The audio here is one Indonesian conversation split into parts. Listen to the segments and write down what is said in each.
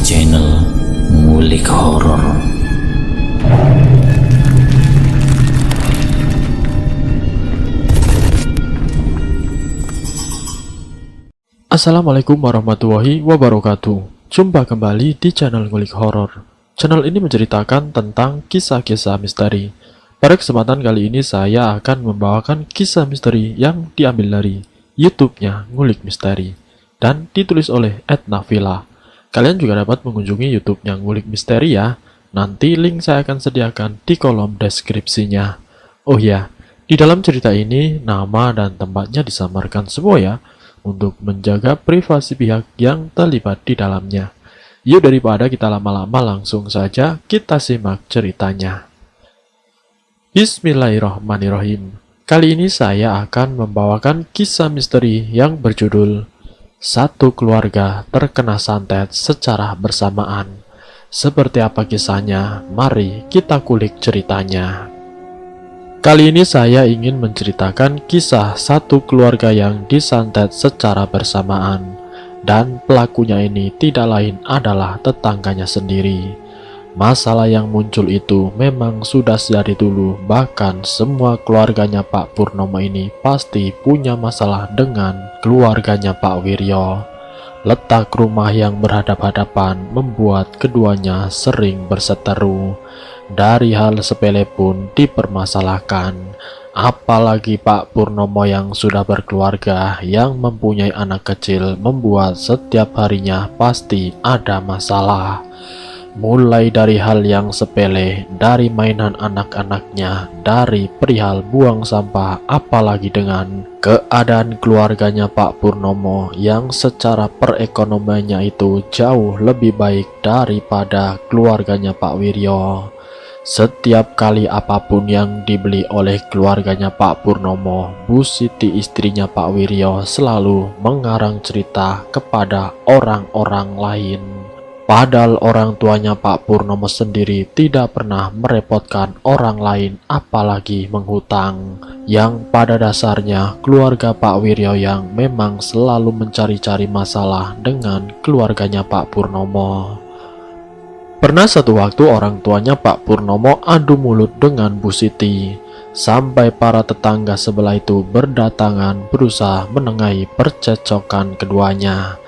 channel Ngulik Horor. Assalamualaikum warahmatullahi wabarakatuh. Jumpa kembali di channel Ngulik Horor. Channel ini menceritakan tentang kisah-kisah misteri. Pada kesempatan kali ini saya akan membawakan kisah misteri yang diambil dari YouTube-nya Ngulik Misteri dan ditulis oleh @nafila. Kalian juga dapat mengunjungi YouTube-nya Ngulik Misteri ya. Nanti link saya akan sediakan di kolom deskripsinya. Oh ya, di dalam cerita ini nama dan tempatnya disamarkan semua ya, untuk menjaga privasi pihak yang terlibat di dalamnya. Yuk daripada kita lama-lama, langsung saja kita simak ceritanya. Bismillahirrahmanirrahim. Kali ini saya akan membawakan kisah misteri yang berjudul Satu Keluarga Terkena Santet Secara Bersamaan. Seperti apa kisahnya? Mari kita kulik ceritanya. Kali ini saya ingin menceritakan kisah satu keluarga yang disantet secara bersamaan, dan pelakunya ini tidak lain adalah tetangganya sendiri. Masalah yang muncul itu memang sudah dari dulu, bahkan semua keluarganya Pak Purnomo ini pasti punya masalah dengan keluarganya Pak Wiryo. Letak rumah yang berhadap-hadapan membuat keduanya sering berseteru. Dari hal sepele pun dipermasalahkan, apalagi Pak Purnomo yang sudah berkeluarga, yang mempunyai anak kecil, membuat setiap harinya pasti ada masalah. Mulai dari hal yang sepele, dari mainan anak-anaknya, dari perihal buang sampah, apalagi dengan keadaan keluarganya Pak Purnomo yang secara perekonomiannya itu jauh lebih baik daripada keluarganya Pak Wiryo. Setiap kali apapun yang dibeli oleh keluarganya Pak Purnomo, Bu Siti istrinya Pak Wiryo selalu mengarang cerita kepada orang-orang lain. Padahal orang tuanya Pak Purnomo sendiri tidak pernah merepotkan orang lain, apalagi menghutang. Yang pada dasarnya keluarga Pak Wiryo yang memang selalu mencari-cari masalah dengan keluarganya Pak Purnomo. Pernah satu waktu orang tuanya Pak Purnomo adu mulut dengan Bu Siti, sampai para tetangga sebelah itu berdatangan berusaha menengahi percecokan keduanya.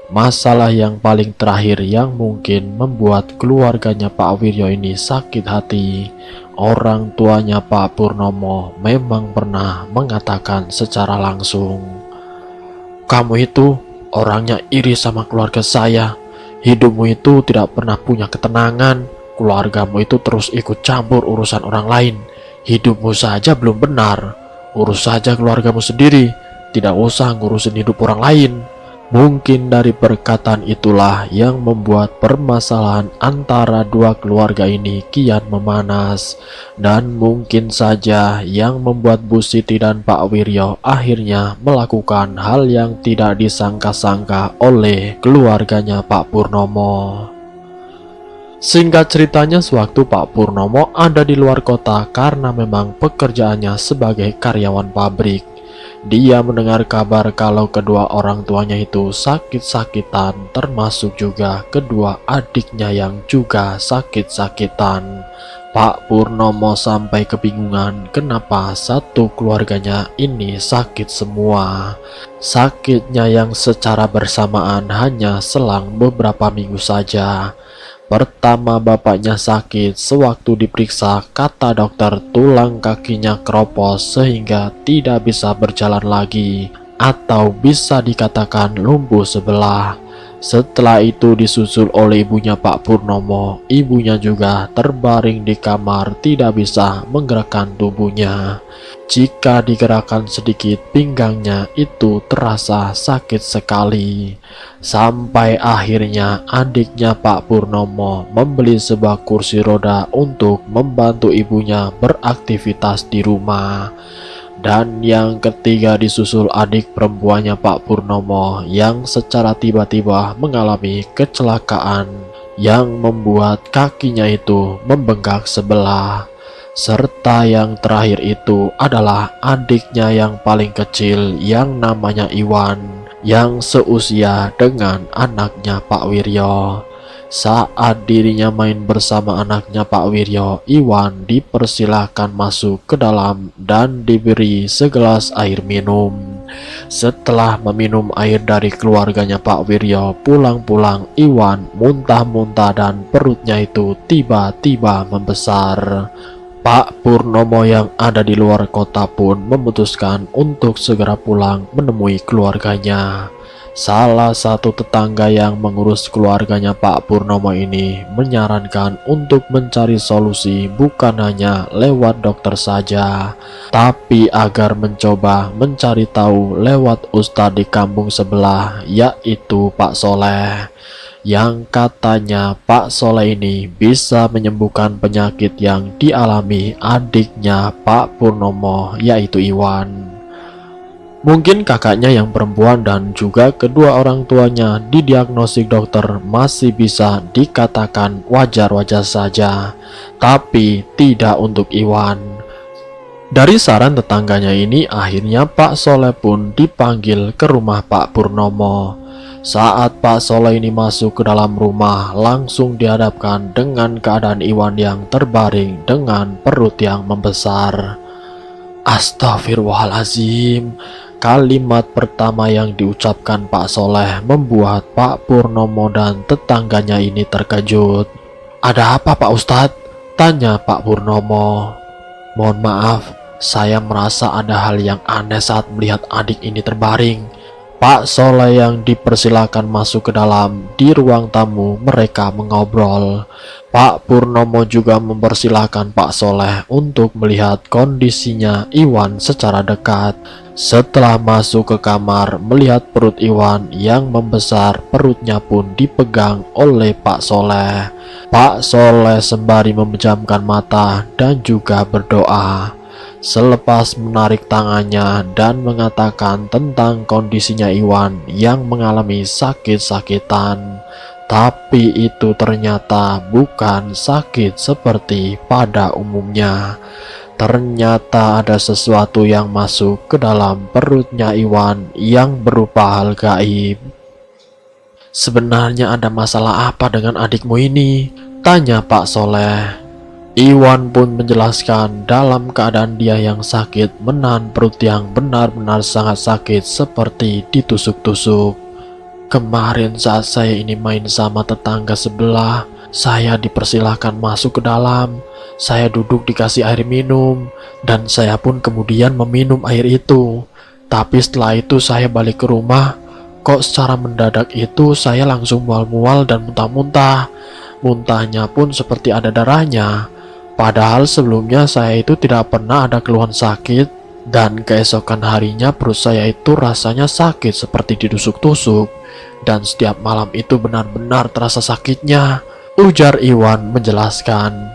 Masalah yang paling terakhir yang mungkin membuat keluarganya Pak Wiryo ini sakit hati, orang tuanya Pak Purnomo memang pernah mengatakan secara langsung, "Kamu itu orangnya iri sama keluarga saya. Hidupmu itu tidak pernah punya ketenangan. Keluargamu itu terus ikut campur urusan orang lain. Hidupmu saja belum benar. Urus saja keluargamu sendiri. Tidak usah ngurusin hidup orang lain." Mungkin dari perkataan itulah yang membuat permasalahan antara dua keluarga ini kian memanas, dan mungkin saja yang membuat Bu Siti dan Pak Wiryo akhirnya melakukan hal yang tidak disangka-sangka oleh keluarganya Pak Purnomo. Singkat ceritanya, sewaktu Pak Purnomo ada di luar kota karena memang pekerjaannya sebagai karyawan pabrik, dia mendengar kabar kalau kedua orang tuanya itu sakit-sakitan, termasuk juga kedua adiknya yang juga sakit-sakitan. Pak Purnomo sampai kebingungan kenapa satu keluarganya ini sakit semua. Sakitnya yang secara bersamaan hanya selang beberapa minggu saja. Pertama bapaknya sakit, sewaktu diperiksa kata dokter tulang kakinya keropos sehingga tidak bisa berjalan lagi, atau bisa dikatakan lumpuh sebelah. Setelah itu disusul oleh ibunya Pak Purnomo. Ibunya juga terbaring di kamar, tidak bisa menggerakkan tubuhnya. Jika digerakkan sedikit, pinggangnya itu terasa sakit sekali. Sampai akhirnya adiknya Pak Purnomo membeli sebuah kursi roda untuk membantu ibunya beraktivitas di rumah. Dan yang ketiga disusul adik perempuannya Pak Purnomo yang secara tiba-tiba mengalami kecelakaan yang membuat kakinya itu membengkak sebelah. Serta yang terakhir itu adalah adiknya yang paling kecil yang namanya Iwan, yang seusia dengan anaknya Pak Wiryo. Saat dirinya main bersama anaknya Pak Wiryo, Iwan dipersilahkan masuk ke dalam dan diberi segelas air minum. Setelah meminum air dari keluarganya Pak Wiryo, pulang-pulang Iwan muntah-muntah dan perutnya itu tiba-tiba membesar. Pak Purnomo yang ada di luar kota pun memutuskan untuk segera pulang menemui keluarganya. Salah satu tetangga yang mengurus keluarganya Pak Purnomo ini menyarankan untuk mencari solusi bukan hanya lewat dokter saja, tapi agar mencoba mencari tahu lewat ustadz di kampung sebelah, yaitu Pak Soleh. Yang katanya Pak Soleh ini bisa menyembuhkan penyakit yang dialami adiknya Pak Purnomo, yaitu Iwan. Mungkin kakaknya yang perempuan dan juga kedua orang tuanya didiagnosis dokter masih bisa dikatakan wajar-wajar saja, tapi tidak untuk Iwan. Dari saran tetangganya ini, akhirnya Pak Soleh pun dipanggil ke rumah Pak Purnomo. Saat Pak Soleh ini masuk ke dalam rumah, langsung dihadapkan dengan keadaan Iwan yang terbaring dengan perut yang membesar. Astagfirullahaladzim. Kalimat pertama yang diucapkan Pak Soleh membuat Pak Purnomo dan tetangganya ini terkejut. "Ada apa Pak Ustadz?" tanya Pak Purnomo. "Mohon maaf, saya merasa ada hal yang aneh saat melihat adik ini terbaring." Pak Soleh yang dipersilakan masuk ke dalam. Di ruang tamu mereka mengobrol. Pak Purnomo juga mempersilahkan Pak Soleh untuk melihat kondisinya Iwan secara dekat. Setelah masuk ke kamar, melihat perut Iwan yang membesar, perutnya pun dipegang oleh Pak Soleh. Pak Soleh sembari memejamkan mata dan juga berdoa. Selepas menarik tangannya dan mengatakan tentang kondisinya Iwan yang mengalami sakit-sakitan, tapi itu ternyata bukan sakit seperti pada umumnya. Ternyata ada sesuatu yang masuk ke dalam perutnya Iwan yang berupa hal gaib. "Sebenarnya ada masalah apa dengan adikmu ini?" tanya Pak Soleh. Iwan pun menjelaskan dalam keadaan dia yang sakit menahan perut yang benar-benar sangat sakit seperti ditusuk-tusuk. "Kemarin saat saya ini main sama tetangga sebelah, saya dipersilahkan masuk ke dalam. Saya duduk dikasih air minum, dan saya pun kemudian meminum air itu. Tapi setelah itu saya balik ke rumah, kok secara mendadak itu saya langsung mual-mual dan muntah-muntah. Muntahnya pun seperti ada darahnya. Padahal sebelumnya saya itu tidak pernah ada keluhan sakit, dan keesokan harinya perut saya itu rasanya sakit seperti ditusuk-tusuk, dan setiap malam itu benar-benar terasa sakitnya," ujar Iwan menjelaskan.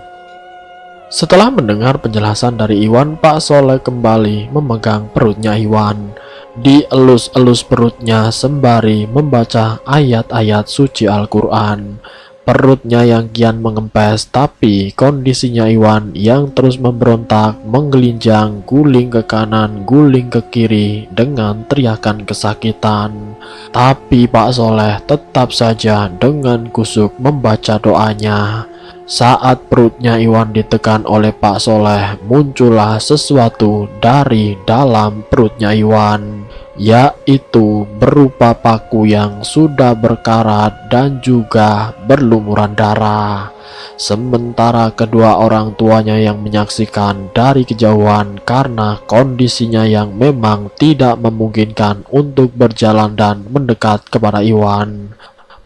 Setelah mendengar penjelasan dari Iwan, Pak Soleh kembali memegang perutnya Iwan. Dielus-elus perutnya sembari membaca ayat-ayat suci Al-Quran. Perutnya yang kian mengempes, tapi kondisinya Iwan yang terus memberontak, menggelinjang, guling ke kanan, guling ke kiri dengan teriakan kesakitan. Tapi Pak Soleh tetap saja dengan kusuk membaca doanya. Saat perutnya Iwan ditekan oleh Pak Soleh, muncullah sesuatu dari dalam perutnya Iwan, yaitu berupa paku yang sudah berkarat dan juga berlumuran darah. Sementara kedua orang tuanya yang menyaksikan dari kejauhan karena kondisinya yang memang tidak memungkinkan untuk berjalan dan mendekat kepada Iwan.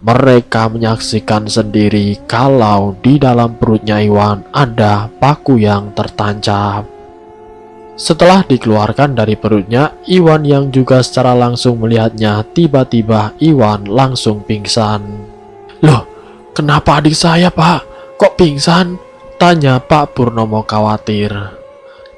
Mereka menyaksikan sendiri kalau di dalam perutnya Iwan ada paku yang tertancap. Setelah dikeluarkan dari perutnya, Iwan yang juga secara langsung melihatnya, tiba-tiba Iwan langsung pingsan. "Loh, kenapa adik saya, Pak? Kok pingsan?" tanya Pak Purnomo khawatir.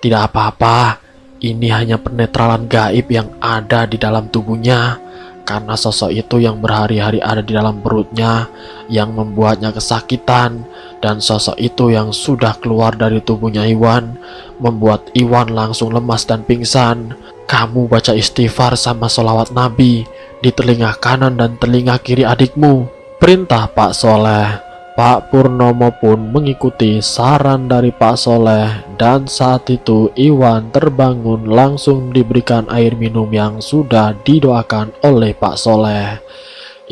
"Tidak apa-apa, ini hanya penetralan gaib yang ada di dalam tubuhnya. Karena sosok itu yang berhari-hari ada di dalam perutnya yang membuatnya kesakitan, dan sosok itu yang sudah keluar dari tubuhnya Iwan membuat Iwan langsung lemas dan pingsan. Kamu baca istighfar sama sholawat Nabi di telinga kanan dan telinga kiri adikmu," Perintah Pak Soleh. Pak Purnomo pun mengikuti saran dari Pak Soleh, dan saat itu Iwan terbangun langsung diberikan air minum yang sudah didoakan oleh Pak Soleh.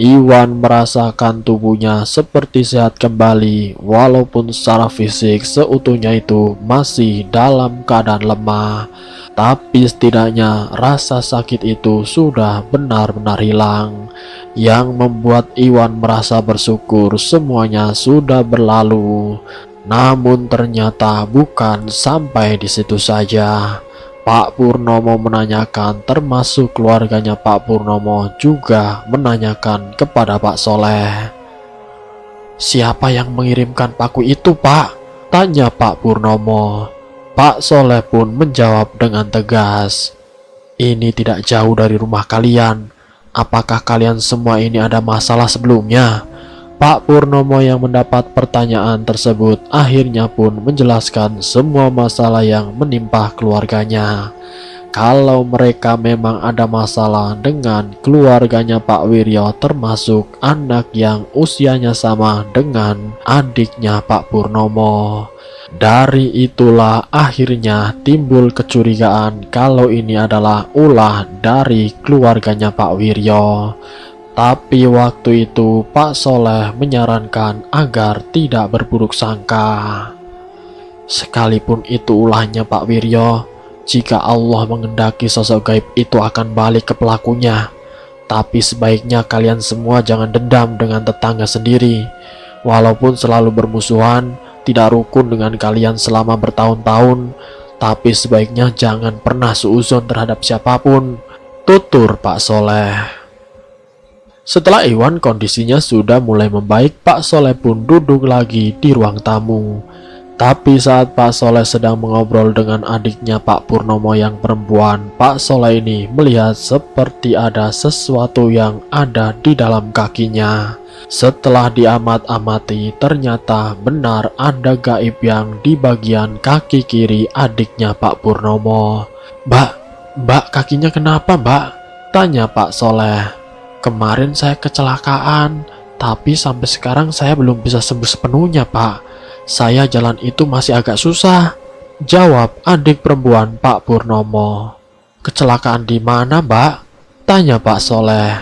Iwan merasakan tubuhnya seperti sehat kembali, walaupun secara fisik seutuhnya itu masih dalam keadaan lemah. Tapi setidaknya rasa sakit itu sudah benar-benar hilang, yang membuat Iwan merasa bersyukur semuanya sudah berlalu. Namun ternyata bukan sampai di situ saja. Pak Purnomo menanyakan, termasuk keluarganya Pak Purnomo juga menanyakan kepada Pak Soleh. "Siapa yang mengirimkan paku itu, Pak?" tanya Pak Purnomo. Pak Soleh pun menjawab dengan tegas, "Ini tidak jauh dari rumah kalian. Apakah kalian semua ini ada masalah sebelumnya?" Pak Purnomo yang mendapat pertanyaan tersebut akhirnya pun menjelaskan semua masalah yang menimpa keluarganya. Kalau mereka memang ada masalah dengan keluarganya Pak Wiryo, termasuk anak yang usianya sama dengan adiknya Pak Purnomo. Dari itulah akhirnya timbul kecurigaan kalau ini adalah ulah dari keluarganya Pak Wiryo. Tapi waktu itu Pak Soleh menyarankan agar tidak berburuk sangka. Sekalipun itu ulahnya Pak Wiryo, jika Allah mengendaki sosok gaib itu akan balik ke pelakunya. Tapi sebaiknya kalian semua jangan dendam dengan tetangga sendiri. Walaupun selalu bermusuhan, tidak rukun dengan kalian selama bertahun-tahun, tapi sebaiknya jangan pernah suuzon terhadap siapapun, tutur Pak Soleh. Setelah Iwan kondisinya sudah mulai membaik, Pak Soleh pun duduk lagi di ruang tamu. Tapi saat Pak Soleh sedang mengobrol dengan adiknya Pak Purnomo yang perempuan, Pak Soleh ini melihat seperti ada sesuatu yang ada di dalam kakinya. Setelah diamat-amati, ternyata benar ada gaib yang di bagian kaki kiri adiknya Pak Purnomo. Mbak, kakinya kenapa, Mbak?" tanya Pak Soleh. "Kemarin saya kecelakaan, tapi sampai sekarang saya belum bisa sembuh sepenuhnya, Pak. Saya jalan itu masih agak susah," jawab adik perempuan Pak Purnomo. "Kecelakaan di mana, Mbak?" tanya Pak Soleh.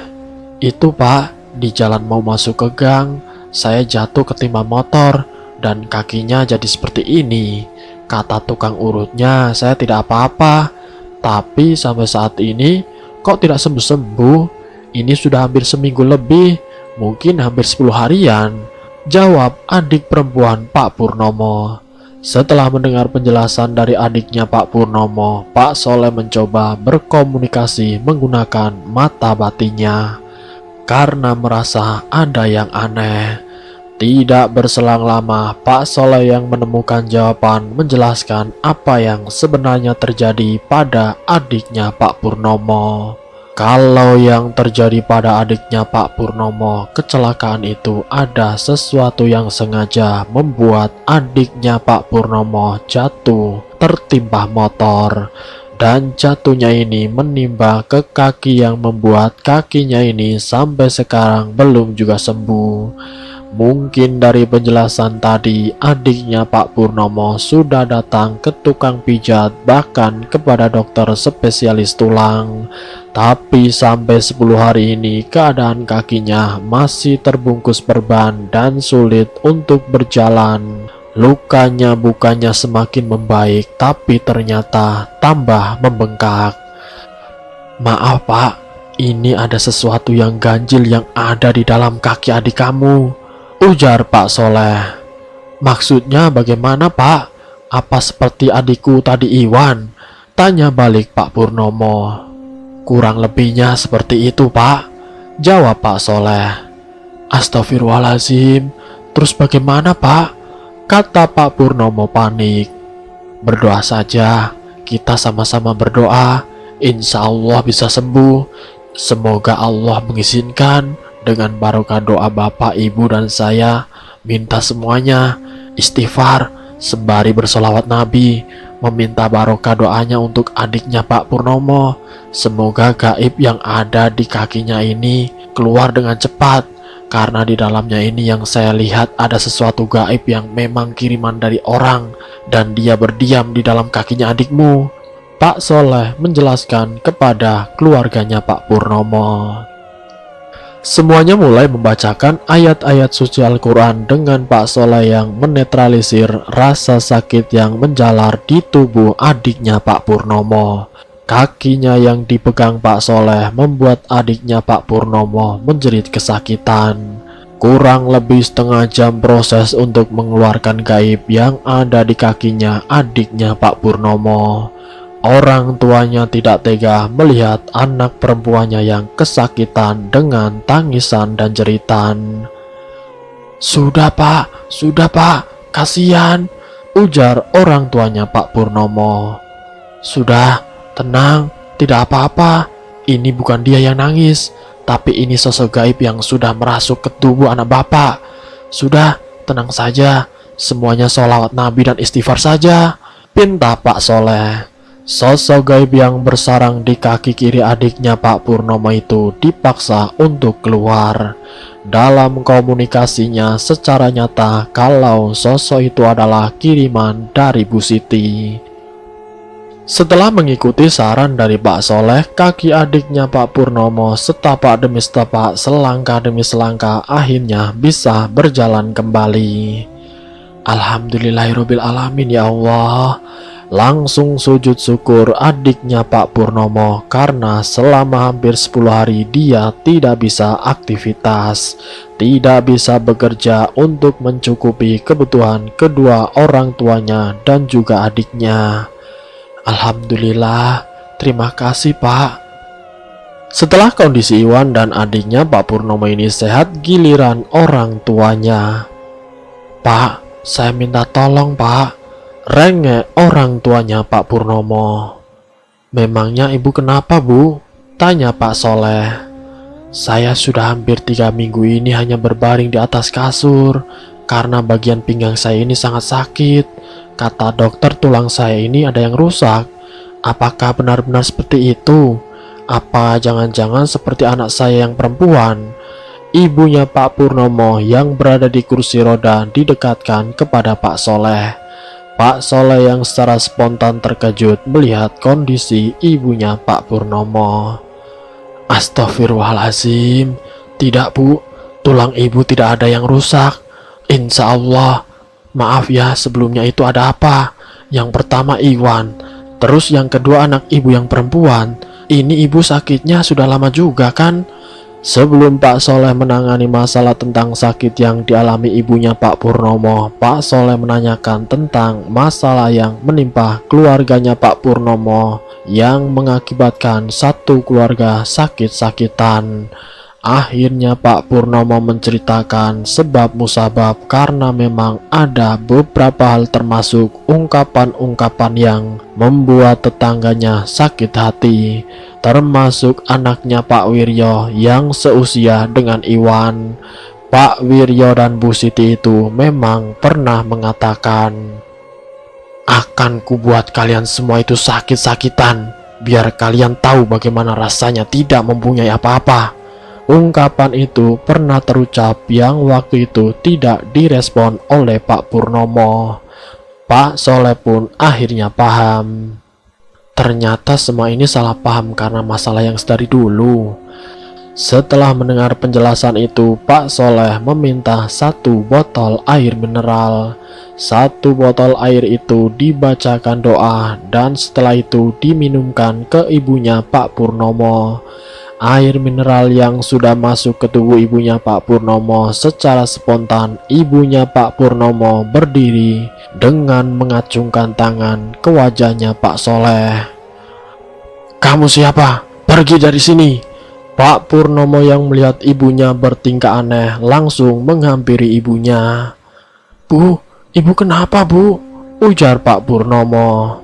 "Itu, Pak, di jalan mau masuk ke gang, saya jatuh ketimpa motor dan kakinya jadi seperti ini. Kata tukang urutnya saya tidak apa-apa, tapi sampai saat ini kok tidak sembuh-sembuh. Ini sudah hampir seminggu lebih, mungkin hampir 10 harian," jawab adik perempuan Pak Purnomo. Setelah mendengar penjelasan dari adiknya Pak Purnomo, Pak Soleh mencoba berkomunikasi menggunakan mata batinnya. Karena merasa ada yang aneh, tidak berselang lama Pak Soleh yang menemukan jawaban menjelaskan apa yang sebenarnya terjadi pada adiknya Pak Purnomo. Kalau yang terjadi pada adiknya Pak Purnomo, kecelakaan itu ada sesuatu yang sengaja membuat adiknya Pak Purnomo jatuh tertimpa motor. Dan jatuhnya ini menimba ke kaki yang membuat kakinya ini sampai sekarang belum juga sembuh. Mungkin dari penjelasan tadi, adiknya Pak Purnomo sudah datang ke tukang pijat, bahkan kepada dokter spesialis tulang. Tapi sampai 10 hari ini keadaan kakinya masih terbungkus perban dan sulit untuk berjalan. Lukanya bukannya semakin membaik, tapi ternyata tambah membengkak. "Maaf, Pak, ini ada sesuatu yang ganjil yang ada di dalam kaki adik kamu," ujar Pak Soleh. "Maksudnya bagaimana, Pak? Apa seperti adikku tadi Iwan?" tanya balik Pak Purnomo. "Kurang lebihnya seperti itu, Pak," jawab Pak Soleh. "Astagfirullahaladzim, terus bagaimana, Pak?" kata Pak Purnomo panik. "Berdoa saja, kita sama-sama berdoa, insya Allah bisa sembuh. Semoga Allah mengizinkan. Dengan barokah doa Bapak, Ibu, dan saya, minta semuanya istighfar sembari bersolawat Nabi, meminta barokah doanya untuk adiknya Pak Purnomo. Semoga gaib yang ada di kakinya ini keluar dengan cepat, Karena di dalamnya ini yang saya lihat ada sesuatu gaib yang memang kiriman dari orang, dan dia berdiam di dalam kakinya adikmu. Pak Soleh menjelaskan kepada keluarganya Pak Purnomo. Semuanya mulai membacakan ayat-ayat suci Al-Quran dengan Pak Soleh yang menetralisir rasa sakit yang menjalar di tubuh adiknya Pak Purnomo. Kakinya yang dipegang Pak Soleh membuat adiknya Pak Purnomo menjerit kesakitan. Kurang lebih setengah jam proses untuk mengeluarkan gaib yang ada di kakinya adiknya Pak Purnomo. Orang tuanya tidak tega melihat anak perempuannya yang kesakitan dengan tangisan dan jeritan. Sudah pak, kasihan, ujar orang tuanya Pak Purnomo. Sudah, tenang, tidak apa-apa, ini bukan dia yang nangis, tapi ini sosok gaib yang sudah merasuk ke tubuh anak bapak. Sudah, tenang saja, semuanya sholawat Nabi dan istighfar saja, pinta Pak Soleh. Sosok gaib yang bersarang di kaki kiri adiknya Pak Purnomo itu dipaksa untuk keluar. Dalam komunikasinya secara nyata kalau sosok itu adalah kiriman dari Bu Siti. Setelah mengikuti saran dari Pak Soleh, kaki adiknya Pak Purnomo setapak demi setapak, selangkah demi selangkah akhirnya bisa berjalan kembali. Alhamdulillahirabbil alamin ya Allah. Langsung sujud syukur adiknya Pak Purnomo karena selama hampir 10 hari dia tidak bisa aktivitas, tidak bisa bekerja untuk mencukupi kebutuhan kedua orang tuanya dan juga adiknya. Alhamdulillah, terima kasih Pak. Setelah kondisi Iwan dan adiknya Pak Purnomo ini sehat, giliran orang tuanya. Pak, saya minta tolong Pak. Rengek orang tuanya Pak Purnomo. Memangnya ibu kenapa bu? Tanya Pak Soleh. Saya sudah hampir 3 minggu ini hanya berbaring di atas kasur karena bagian pinggang saya ini sangat sakit. Kata dokter tulang saya ini ada yang rusak. Apakah benar-benar seperti itu? Apa jangan-jangan seperti anak saya yang perempuan? Ibunya Pak Purnomo yang berada di kursi roda didekatkan kepada Pak Soleh. Pak Soleh yang secara spontan terkejut melihat kondisi ibunya Pak Purnomo. Astagfirullahaladzim, tidak bu, tulang ibu tidak ada yang rusak. Insya Allah, maaf ya sebelumnya itu ada apa? Yang pertama Iwan, terus yang kedua anak ibu yang perempuan. Ini ibu sakitnya sudah lama juga kan? Sebelum Pak Soleh menangani masalah tentang sakit yang dialami ibunya Pak Purnomo, Pak Soleh menanyakan tentang masalah yang menimpa keluarganya Pak Purnomo yang mengakibatkan satu keluarga sakit-sakitan. Akhirnya Pak Purnomo menceritakan sebab musabab karena memang ada beberapa hal termasuk ungkapan-ungkapan yang membuat tetangganya sakit hati, termasuk anaknya Pak Wiryo yang seusia dengan Iwan. Pak Wiryo dan Bu Siti itu memang pernah mengatakan, akan kubuat kalian semua itu sakit-sakitan, biar kalian tahu bagaimana rasanya tidak mempunyai apa-apa. Ungkapan itu pernah terucap yang waktu itu tidak direspon oleh Pak Purnomo. Pak Soleh pun akhirnya paham. Ternyata semua ini salah paham karena masalah yang sedari dulu. Setelah mendengar penjelasan itu, Pak Soleh meminta 1 botol air mineral. 1 botol air itu dibacakan doa dan setelah itu diminumkan ke ibunya Pak Purnomo. Air mineral yang sudah masuk ke tubuh ibunya Pak Purnomo, secara spontan ibunya Pak Purnomo berdiri dengan mengacungkan tangan ke wajahnya Pak Soleh. Kamu siapa? Pergi dari sini. Pak Purnomo yang melihat ibunya bertingkah aneh langsung menghampiri ibunya. Bu, ibu kenapa bu? Ujar Pak Purnomo.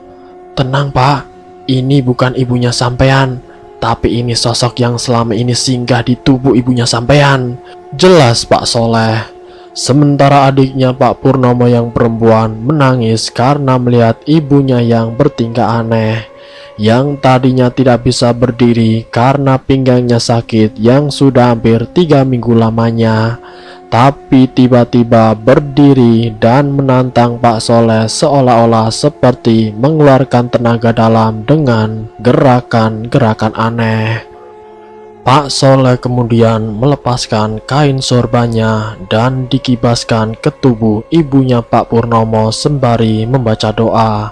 Tenang pak, ini bukan ibunya sampean, tapi ini sosok yang selama ini singgah di tubuh ibunya sampean. Jelas Pak Soleh. Sementara adiknya Pak Purnomo yang perempuan menangis karena melihat ibunya yang bertingkah aneh. yang tadinya tidak bisa berdiri karena pinggangnya sakit yang sudah hampir 3 minggu lamanya, tapi tiba-tiba berdiri dan menantang Pak Soleh seolah-olah seperti mengeluarkan tenaga dalam dengan gerakan-gerakan aneh. Pak Soleh kemudian melepaskan kain sorbannya dan dikibaskan ke tubuh ibunya Pak Purnomo sembari membaca doa.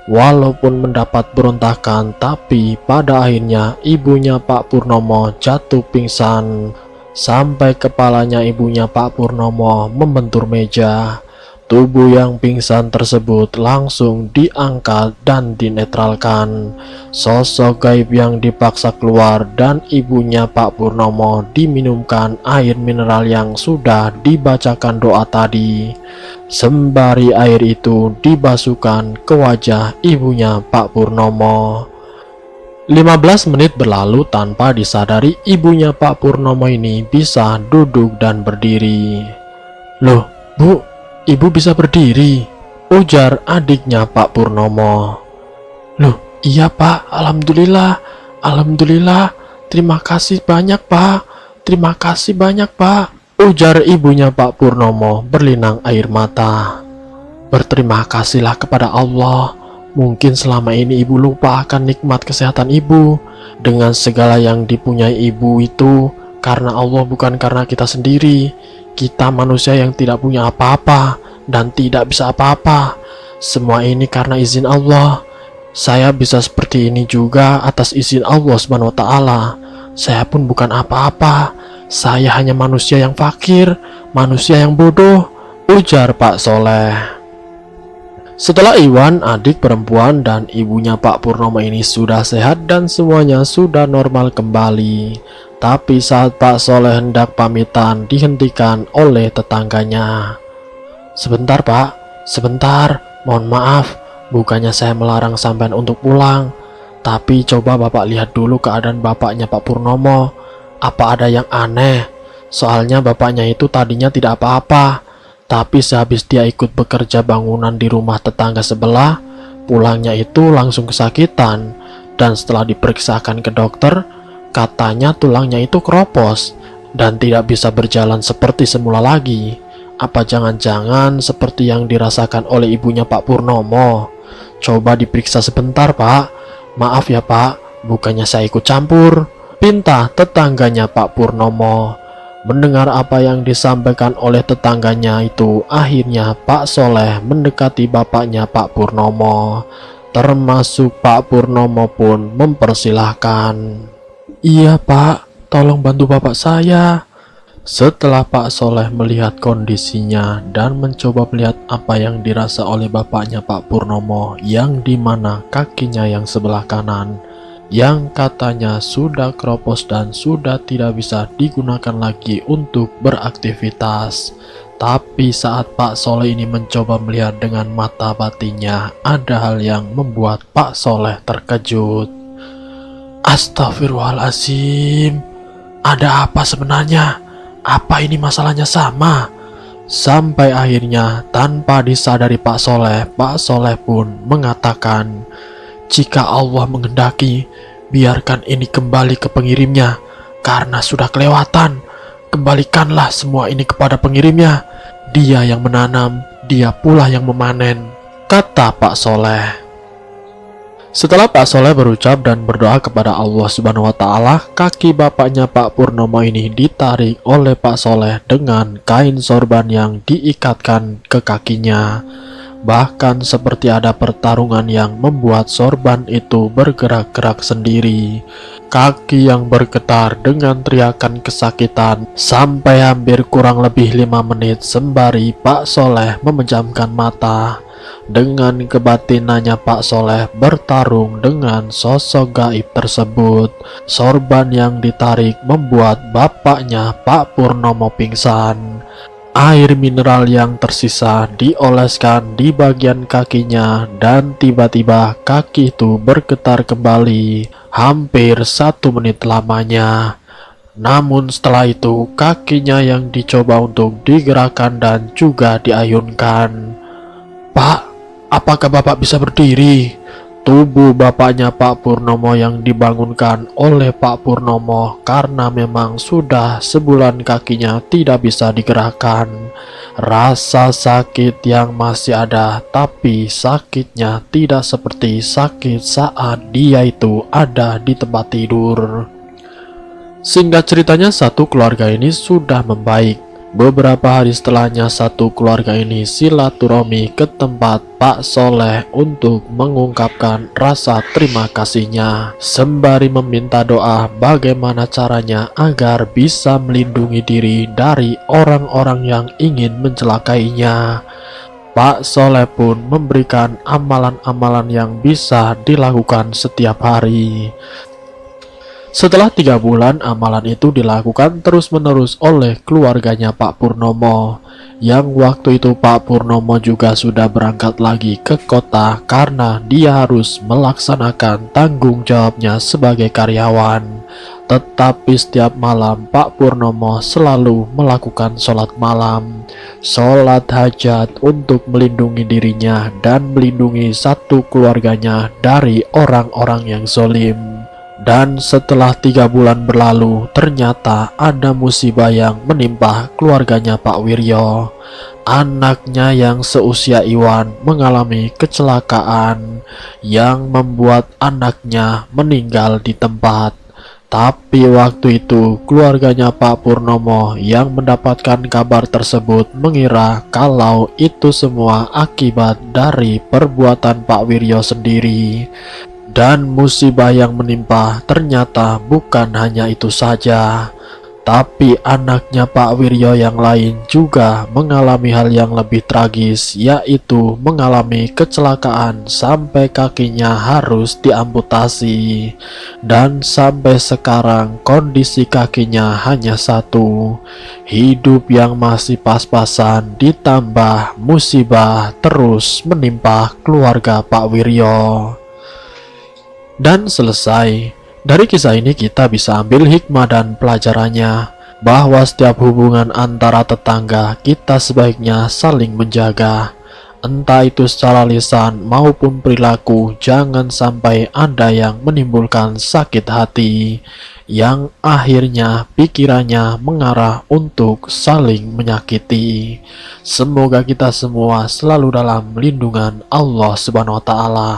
Walaupun mendapat berontakan, tapi pada akhirnya ibunya Pak Purnomo jatuh pingsan sampai kepalanya ibunya Pak Purnomo membentur meja. Tubuh yang pingsan tersebut langsung diangkat dan dinetralkan. Sosok gaib yang dipaksa keluar dan ibunya Pak Purnomo diminumkan air mineral yang sudah dibacakan doa tadi. Sembari air itu dibasuhkan ke wajah ibunya Pak Purnomo. 15 menit berlalu tanpa disadari ibunya Pak Purnomo ini bisa duduk dan berdiri. "Loh, Bu, Ibu bisa berdiri?" ujar adiknya Pak Purnomo. "Loh, iya Pak, Alhamdulillah, Alhamdulillah, terima kasih banyak Pak, terima kasih banyak Pak," ujar ibunya Pak Purnomo berlinang air mata. "Berterima kasihlah kepada Allah, mungkin selama ini ibu lupa akan nikmat kesehatan ibu. Dengan segala yang dipunyai ibu itu karena Allah, bukan karena kita sendiri. Kita manusia yang tidak punya apa-apa dan tidak bisa apa-apa. Semua ini karena izin Allah. Saya bisa seperti ini juga atas izin Allah Subhanahu wa Ta'ala. Saya pun bukan apa-apa. Saya hanya manusia yang fakir, manusia yang bodoh," ujar Pak Soleh. Setelah Iwan, adik perempuan dan ibunya Pak Purnomo ini sudah sehat dan semuanya sudah normal kembali. Tapi saat Pak Soleh hendak pamitan, dihentikan oleh tetangganya. "Sebentar Pak, sebentar, mohon maaf, bukannya saya melarang sampean untuk pulang. Tapi coba Bapak lihat dulu keadaan bapaknya Pak Purnomo. Apa ada yang aneh? Soalnya bapaknya itu tadinya tidak apa-apa, tapi sehabis dia ikut bekerja bangunan di rumah tetangga sebelah, pulangnya itu langsung kesakitan. Dan setelah diperiksakan ke dokter, katanya tulangnya itu keropos dan tidak bisa berjalan seperti semula lagi. Apa jangan-jangan seperti yang dirasakan oleh ibunya Pak Purnomo? Coba diperiksa sebentar Pak. Maaf ya Pak, bukannya saya ikut campur," pinta tetangganya Pak Purnomo. Mendengar apa yang disampaikan oleh tetangganya itu, akhirnya Pak Soleh mendekati bapaknya Pak Purnomo. Termasuk Pak Purnomo pun mempersilahkan. "Iya Pak, tolong bantu bapak saya." Setelah Pak Soleh melihat kondisinya dan mencoba melihat apa yang dirasa oleh bapaknya Pak Purnomo, yang dimana kakinya yang sebelah kanan yang katanya sudah keropos dan sudah tidak bisa digunakan lagi untuk beraktivitas. Tapi saat Pak Soleh ini mencoba melihat dengan mata batinnya, ada hal yang membuat Pak Soleh terkejut. "Astagfirullahaladzim, ada apa sebenarnya? Apa ini masalahnya sama?" Sampai akhirnya tanpa disadari Pak Soleh pun mengatakan, "Jika Allah menghendaki, biarkan ini kembali ke pengirimnya, karena sudah kelewatan. Kembalikanlah semua ini kepada pengirimnya. Dia yang menanam, dia pula yang memanen," kata Pak Soleh. Setelah Pak Soleh berucap dan berdoa kepada Allah Subhanahu wa Ta'ala, kaki bapaknya Pak Purnomo ini ditarik oleh Pak Soleh dengan kain sorban yang diikatkan ke kakinya. Bahkan seperti ada pertarungan yang membuat sorban itu bergerak-gerak sendiri. Kaki yang bergetar dengan teriakan kesakitan sampai hampir kurang lebih 5 menit sembari Pak Soleh memejamkan mata. Dengan kebatinannya Pak Soleh bertarung dengan sosok gaib tersebut. Sorban yang ditarik membuat bapaknya Pak Purnomo pingsan. Air mineral yang tersisa dioleskan di bagian kakinya dan tiba-tiba kaki itu bergetar kembali hampir 1 menit lamanya. Namun setelah itu kakinya yang dicoba untuk digerakkan dan juga diayunkan. "Pak, apakah Bapak bisa berdiri?" tubuh bapaknya Pak Purnomo yang dibangunkan oleh Pak Purnomo karena memang sudah sebulan kakinya tidak bisa digerakkan. Rasa sakit yang masih ada, tapi sakitnya tidak seperti sakit saat dia itu ada di tempat tidur. Singkat ceritanya, satu keluarga ini sudah membaik. Beberapa hari setelahnya, satu keluarga ini silaturahmi ke tempat Pak Soleh untuk mengungkapkan rasa terima kasihnya, sembari meminta doa bagaimana caranya agar bisa melindungi diri dari orang-orang yang ingin mencelakainya. Pak Soleh pun memberikan amalan-amalan yang bisa dilakukan setiap hari. Setelah 3 bulan, amalan itu dilakukan terus-menerus oleh keluarganya Pak Purnomo. Yang waktu itu Pak Purnomo juga sudah berangkat lagi ke kota karena dia harus melaksanakan tanggung jawabnya sebagai karyawan. Tetapi setiap malam Pak Purnomo selalu melakukan sholat malam, sholat hajat untuk melindungi dirinya dan melindungi satu keluarganya dari orang-orang yang zolim. Dan setelah 3 bulan berlalu, ternyata ada musibah yang menimpa keluarganya Pak Wiryo. Anaknya yang seusia Iwan mengalami kecelakaan yang membuat anaknya meninggal di tempat. Tapi waktu itu keluarganya Pak Purnomo yang mendapatkan kabar tersebut mengira kalau itu semua akibat dari perbuatan Pak Wiryo sendiri. Dan musibah yang menimpa ternyata bukan hanya itu saja, tapi anaknya Pak Wiryo yang lain juga mengalami hal yang lebih tragis, yaitu mengalami kecelakaan sampai kakinya harus diamputasi. Dan sampai sekarang kondisi kakinya hanya satu. Hidup yang masih pas-pasan ditambah musibah terus menimpa keluarga Pak Wiryo. Dan selesai. Dari kisah ini kita bisa ambil hikmah dan pelajarannya, bahwa setiap hubungan antara tetangga kita sebaiknya saling menjaga. Entah itu secara lisan maupun perilaku, jangan sampai ada yang menimbulkan sakit hati, yang akhirnya pikirannya mengarah untuk saling menyakiti. Semoga kita semua selalu dalam lindungan Allah Subhanahu wa Ta'ala.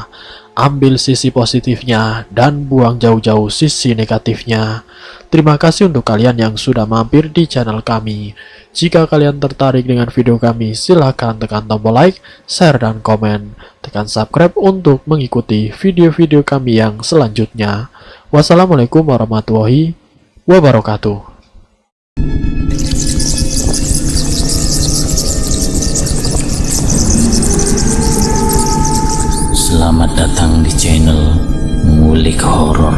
Ambil sisi positifnya dan buang jauh-jauh sisi negatifnya. Terima kasih untuk kalian yang sudah mampir di channel kami. Jika kalian tertarik dengan video kami, silahkan tekan tombol like, share, dan komen. Tekan subscribe untuk mengikuti video-video kami yang selanjutnya. Wassalamualaikum warahmatullahi wabarakatuh. Selamat datang di channel Ngulik Horor.